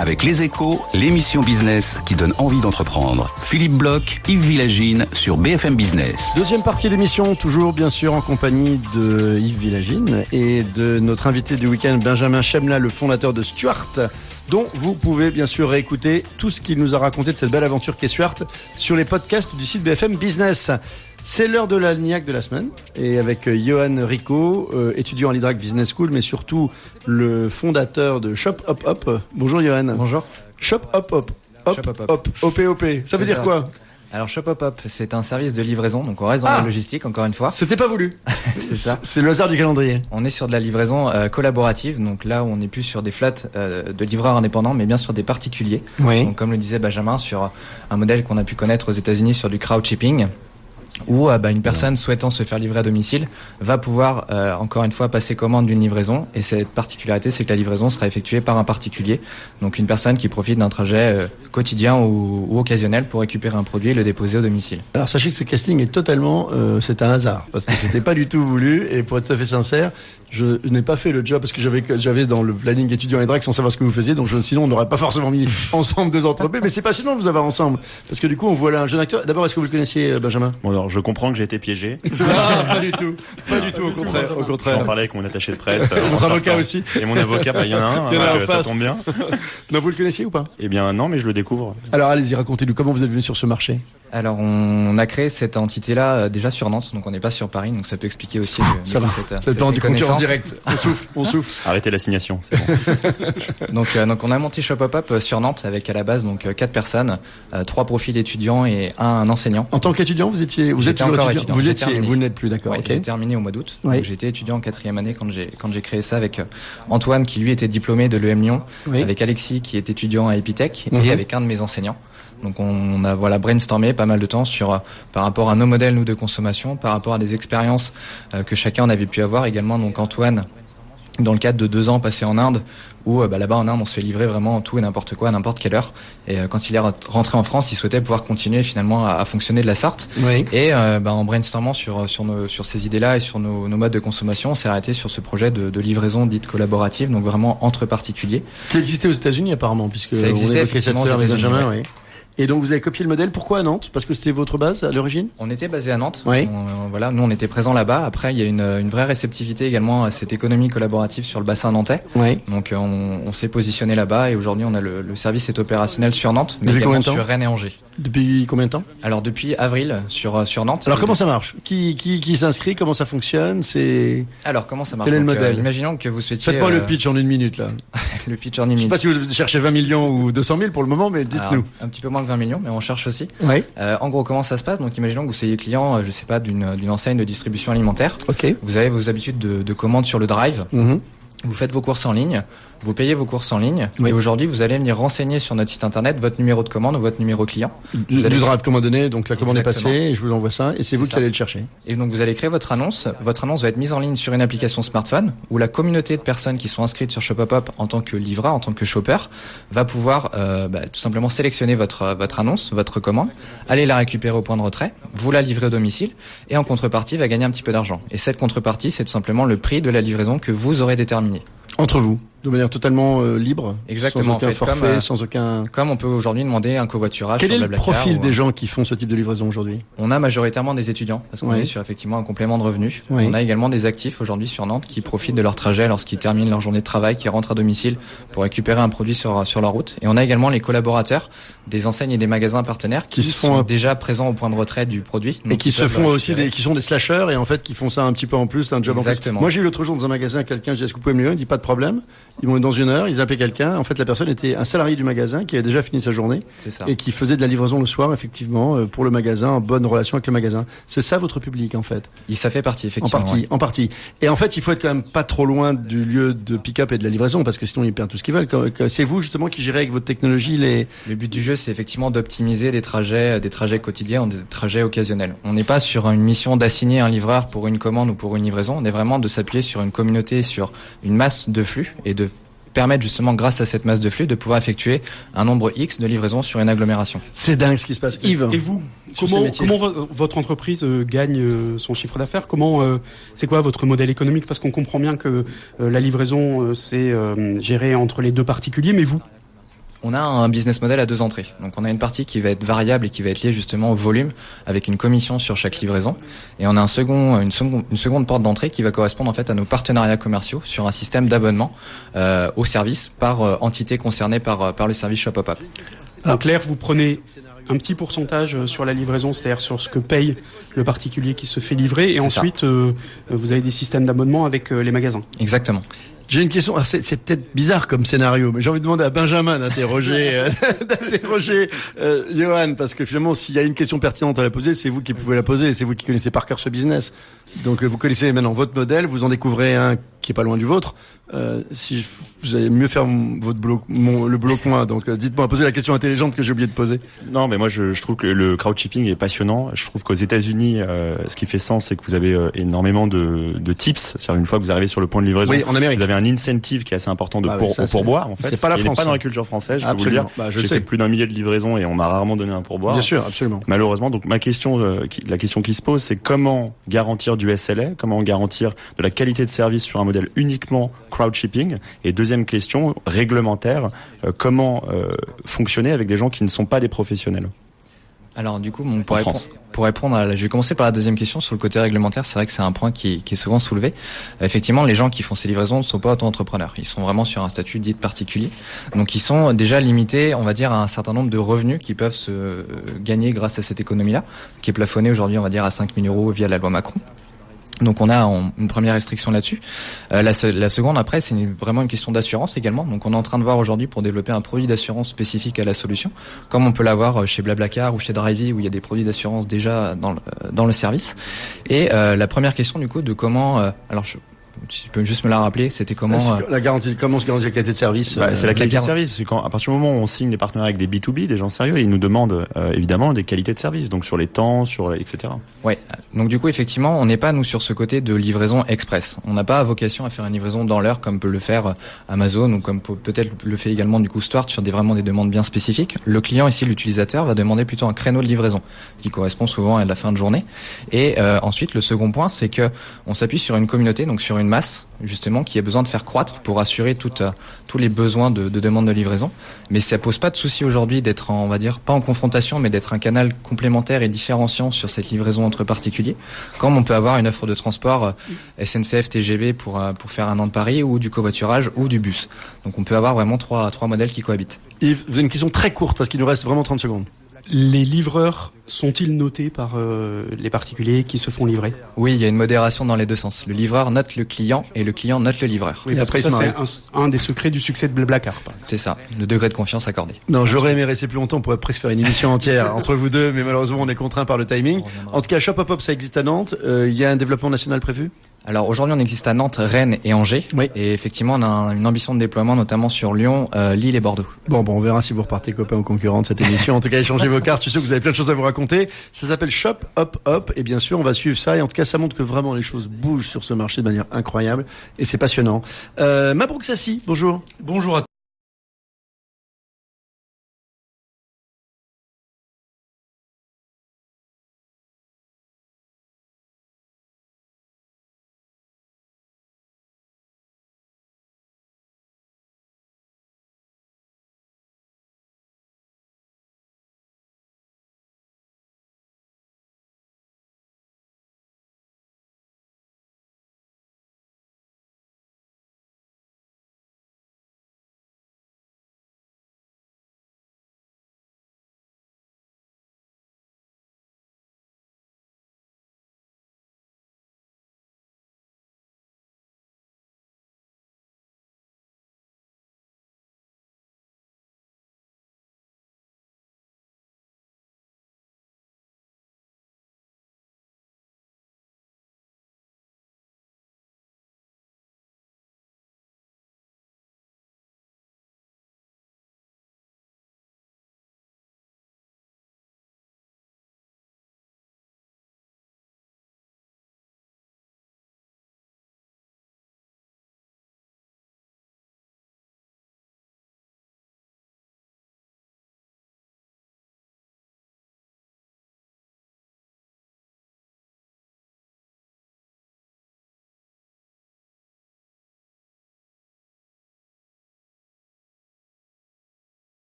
avec Les Échos, l'émission business qui donne envie d'entreprendre. Philippe Bloch, Yves Villagine sur BFM Business. Deuxième partie d'émission, toujours bien sûr en compagnie de Yves Villagine et de notre invité du week-end, Benjamin Chemla, le fondateur de Stuart, dont vous pouvez bien sûr réécouter tout ce qu'il nous a raconté de cette belle aventure qu'est Stuart sur les podcasts du site BFM Business. C'est l'heure de la niaque de la semaine et avec Johan Rico, étudiant à l'Hydrac Business School, mais surtout le fondateur de Shop Hop Hop. Bonjour Johan. Bonjour. Shop Hop Hop. Hop Hop. OP. Ça veut dire quoi ? Alors Shop Hop Hop, c'est un service de livraison, donc on reste dans la logistique encore une fois. C'était pas voulu. C'est ça. C'est le hasard du calendrier. On est sur de la livraison collaborative, donc là on n'est plus sur des flottes de livreurs indépendants, mais bien sur des particuliers. Oui. Donc comme le disait Benjamin, sur un modèle qu'on a pu connaître aux États-Unis sur du crowd shipping, où une personne souhaitant se faire livrer à domicile va pouvoir encore une fois passer commande d'une livraison, et cette particularité c'est que la livraison sera effectuée par un particulier, donc une personne qui profite d'un trajet quotidien ou occasionnel pour récupérer un produit et le déposer au domicile. Alors sachez que ce casting est totalement c'est un hasard, parce que c'était pas du tout voulu, et pour être tout à fait sincère, je n'ai pas fait le job parce que j'avais dans le planning étudiant EDRAC sans savoir ce que vous faisiez, donc sinon on n'aurait pas forcément mis ensemble deux entreprises, mais c'est passionnant de vous avoir ensemble, parce que du coup on voit là un jeune acteur. D'abord, est-ce que vous le connaissiez, Benjamin ? Bon, alors je comprends que j'ai été piégé. Pas du tout, au contraire. J'en parlais avec mon attaché de presse. Votre avocat aussi. Et mon avocat, il y en a un, ça tombe bien. Non, vous le connaissiez ou pas ? Eh bien non, mais je le découvre. Alors allez-y, racontez-nous comment vous êtes venu sur ce marché. Alors on a créé cette entité-là déjà sur Nantes, donc on n'est pas sur Paris, donc ça peut expliquer aussi cette pas en concurrence directe. On souffle. Arrêtez l'assignation, c'est bon. donc on a monté Shop Hop Hop sur Nantes avec à la base 4 personnes, 3 profils étudiants et un enseignant. En tant qu'étudiant, vous êtes encore étudiant. Vous n'êtes plus, d'accord. Ouais, ok. J'ai terminé au mois d'août. Oui. Donc j'étais étudiant en 4e année quand j'ai créé ça avec Antoine qui lui était diplômé de l'EM Lyon, oui. avec Alexis qui est étudiant à Epitech et avec un de mes enseignants. Donc on a brainstormé pas mal de temps par rapport à nos modèles nous de consommation, par rapport à des expériences que chacun en avait pu avoir également. Donc Antoine, dans le cadre de 2 ans passés en Inde, où là-bas en Inde on se fait livrer vraiment tout et n'importe quoi à n'importe quelle heure. Et quand il est rentré en France, il souhaitait pouvoir continuer finalement à fonctionner de la sorte. Oui. Et en brainstormant sur ces idées-là et sur nos modes de consommation, on s'est arrêté sur ce projet de livraison dite collaborative, donc vraiment entre particuliers. Qui existait aux États-Unis apparemment, puisque ça existait on évoquait cette effectivement sœur aux États-Unis, Benjamin, oui. Et donc vous avez copié le modèle. Pourquoi à Nantes ? Parce que c'était votre base à l'origine ? On était basé à Nantes. Oui. Nous on était présents là-bas. Après il y a une vraie réceptivité également à cette économie collaborative sur le bassin nantais. Oui. Donc on s'est positionné là-bas et aujourd'hui on a le service est opérationnel sur Nantes, mais Depuis également combien de temps ? sur Rennes et Angers. Depuis combien de temps ? Alors depuis avril sur Nantes. Alors comment ça marche ? Qui s'inscrit ? Comment ça fonctionne ? Alors comment ça marche ? Quel est le modèle ? Imaginons que vous souhaitiez. Faites-moi le pitch en 1 minute là. Le pitch en 1 Je sais minute. pas si vous cherchez 20 millions ou 200 000 pour le moment, mais dites-nous. Alors, un petit peu moins que 20 millions, mais on cherche aussi. Oui. En gros, comment ça se passe ? Donc, imaginons que vous soyez client, je sais pas, d'une enseigne de distribution alimentaire. Ok. Vous avez vos habitudes de commande sur le drive. Mhm. Vous faites vos courses en ligne, vous payez vos courses en ligne, Oui. et aujourd'hui, vous allez venir renseigner sur notre site internet votre numéro de commande ou votre numéro client. Du drive comme donné, donc la commande est Exactement. passée, et je vous envoie ça, et c'est vous qui ça. allez le chercher. Et donc, vous allez créer votre annonce. Votre annonce va être mise en ligne sur une application smartphone où la communauté de personnes qui sont inscrites sur Shop Hop Hop en tant que livreur, en tant que shopper, va pouvoir tout simplement sélectionner votre annonce, votre commande, aller la récupérer au point de retrait, vous la livrer au domicile, et en contrepartie, va gagner un petit peu d'argent. Et cette contrepartie, c'est tout simplement le prix de la livraison que vous aurez déterminé. Entre vous, de manière totalement libre. Exactement, Sans aucun en fait, forfait, sans aucun... Comme on peut aujourd'hui demander un covoiturage Quel sur est le Blablacar profil ou, des gens qui font ce type de livraison aujourd'hui ? On a majoritairement des étudiants, parce qu'on Oui. est sur effectivement un complément de revenus. Oui. On a également des actifs aujourd'hui sur Nantes qui profitent de leur trajet lorsqu'ils terminent leur journée de travail, qui rentrent à domicile pour récupérer un produit sur leur route. Et on a également les collaborateurs des enseignes et des magasins partenaires qui sont déjà présents au point de retrait du produit. Et qui se font aussi qui sont des slashers et en fait qui font ça un petit peu en plus, un job Exactement. en plus. Moi j'ai eu l'autre jour dans un magasin quelqu'un, je dis est-ce que vous pouvez me le dire ? Il dit pas de problème. Ils vont dans 1 heure, ils appelaient quelqu'un. En fait la personne était un salarié du magasin qui avait déjà fini sa journée C'est ça. et qui faisait de la livraison le soir effectivement pour le magasin, en bonne relation avec le magasin. C'est ça votre public en fait. Ça fait partie effectivement. En partie. Et en fait il faut être quand même pas trop loin du lieu de pick-up et de la livraison parce que sinon ils perdent tout ce qu'ils veulent. C'est vous justement qui gérez avec votre technologie les... Le but du jeu, c'est effectivement d'optimiser des trajets quotidiens, des trajets occasionnels. On n'est pas sur une mission d'assigner un livreur pour une commande ou pour une livraison. On est vraiment de s'appuyer sur une communauté, sur une masse de flux et de permettre justement, grâce à cette masse de flux, de pouvoir effectuer un nombre X de livraisons sur une agglomération. C'est dingue ce qui se passe. Yves. Et vous, comment votre entreprise gagne son chiffre d'affaires ? C'est quoi votre modèle économique ? Parce qu'on comprend bien que la livraison, c'est géré entre les deux particuliers, mais vous ? On a un business model à 2 entrées. Donc on a une partie qui va être variable et qui va être liée justement au volume avec une commission sur chaque livraison. Et on a une seconde porte d'entrée qui va correspondre en fait à nos partenariats commerciaux sur un système d'abonnement au service par entité concernée par le service Shop Hop Hop. En clair, vous prenez un petit pourcentage sur la livraison, c'est-à-dire sur ce que paye le particulier qui se fait livrer, et ensuite vous avez des systèmes d'abonnement avec les magasins. Exactement. J'ai une question. Alors c'est peut-être bizarre comme scénario, mais j'ai envie de demander à Benjamin d'interroger Johan, parce que finalement, s'il y a une question pertinente à la poser, c'est vous qui pouvez la poser. C'est vous qui connaissez par cœur ce business. Donc vous connaissez maintenant votre modèle, vous en découvrez un qui est pas loin du vôtre. Si vous allez mieux faire votre boulot, le boulot que moi. Donc dites-moi, posez la question intelligente que j'ai oublié de poser. Non, mais moi je trouve que le crowdshipping est passionnant. Je trouve qu'aux États-Unis, ce qui fait sens, c'est que vous avez énormément de tips. C'est-à-dire une fois que vous arrivez sur le point de livraison, oui, en Amérique, vous avez un incentive qui est assez important au pourboire. En fait, c'est pas la France. Il n'est pas dans la culture française. Je peux vous le dire. J'ai fait plus d'un millier de livraisons et on m'a rarement donné un pourboire. Bien sûr, absolument. Malheureusement, donc la question qui se pose, c'est comment garantir du SLA, comment garantir de la qualité de service sur un modèle uniquement crowdshipping. Et deuxième question réglementaire, comment fonctionner avec des gens qui ne sont pas des professionnels. Alors du coup, pour répondre, je vais commencer par la deuxième question sur le côté réglementaire. C'est vrai que c'est un point qui est souvent soulevé. Effectivement, les gens qui font ces livraisons ne sont pas auto-entrepreneurs. Ils sont vraiment sur un statut dit de particulier. Donc ils sont déjà limités, on va dire, à un certain nombre de revenus qui peuvent se gagner grâce à cette économie-là, qui est plafonnée aujourd'hui, on va dire, à 5 000 € via la loi Macron. Donc on a une première restriction là-dessus. La seconde après, c'est vraiment une question d'assurance également. Donc on est en train de voir aujourd'hui pour développer un produit d'assurance spécifique à la solution, comme on peut l'avoir chez Blablacar ou chez Drivey, où il y a des produits d'assurance déjà dans le service. Et la première question du coup de comment, si tu peux juste me la rappeler, c'était comment la garantie, comment se garantit la qualité de service. C'est la qualité de service, parce que à partir du moment où on signe des partenariats avec des B2B, des gens sérieux, ils nous demandent évidemment des qualités de service, donc sur les temps, etc. Ouais. Donc du coup effectivement, on n'est pas nous sur ce côté de livraison express. On n'a pas vocation à faire une livraison dans l'heure comme peut le faire Amazon ou comme peut-être le fait également du coup Stuart sur des demandes bien spécifiques. Le client ici, l'utilisateur, va demander plutôt un créneau de livraison qui correspond souvent à la fin de journée. Et ensuite, le second point, c'est que on s'appuie sur une communauté, donc sur une masse justement qui a besoin de faire croître pour assurer tous les besoins de demande de livraison. Mais ça pose pas de souci aujourd'hui d'être on va dire pas en confrontation, mais d'être un canal complémentaire et différenciant sur cette livraison entre particuliers, comme on peut avoir une offre de transport SNCF TGV pour faire un Nantes-Paris, ou du covoiturage ou du bus. Donc on peut avoir vraiment trois modèles qui cohabitent. Yves, vous avez une question très courte parce qu'il nous reste vraiment 30 secondes. Les livreurs sont-ils notés par les particuliers qui se font livrer ? Oui, il y a une modération dans les deux sens. Le livreur note le client et le client note le livreur. Oui, parce que ça, c'est un des secrets du succès de Blablacar. C'est ça, le degré de confiance accordé. Non, j'aurais aimé rester plus longtemps, on pourrait presque faire une émission entière entre vous deux, mais malheureusement on est contraint par le timing. En tout cas, Shop Hop Hop, ça existe à Nantes. Il y a un développement national prévu ? Alors aujourd'hui, on existe à Nantes, Rennes et Angers. Oui. Et effectivement, on a une ambition de déploiement, notamment sur Lyon, Lille et Bordeaux. Bon, on verra si vous repartez copains ou concurrents de cette émission. En tout cas, échangez vos cartes. Je suis sûr que vous avez plein de choses à vous raconter. Ça s'appelle Shop Hop Hop. Et bien sûr, on va suivre ça. Et en tout cas, ça montre que vraiment les choses bougent sur ce marché de manière incroyable. Et c'est passionnant. Mabrouk Sassi, bonjour. Bonjour à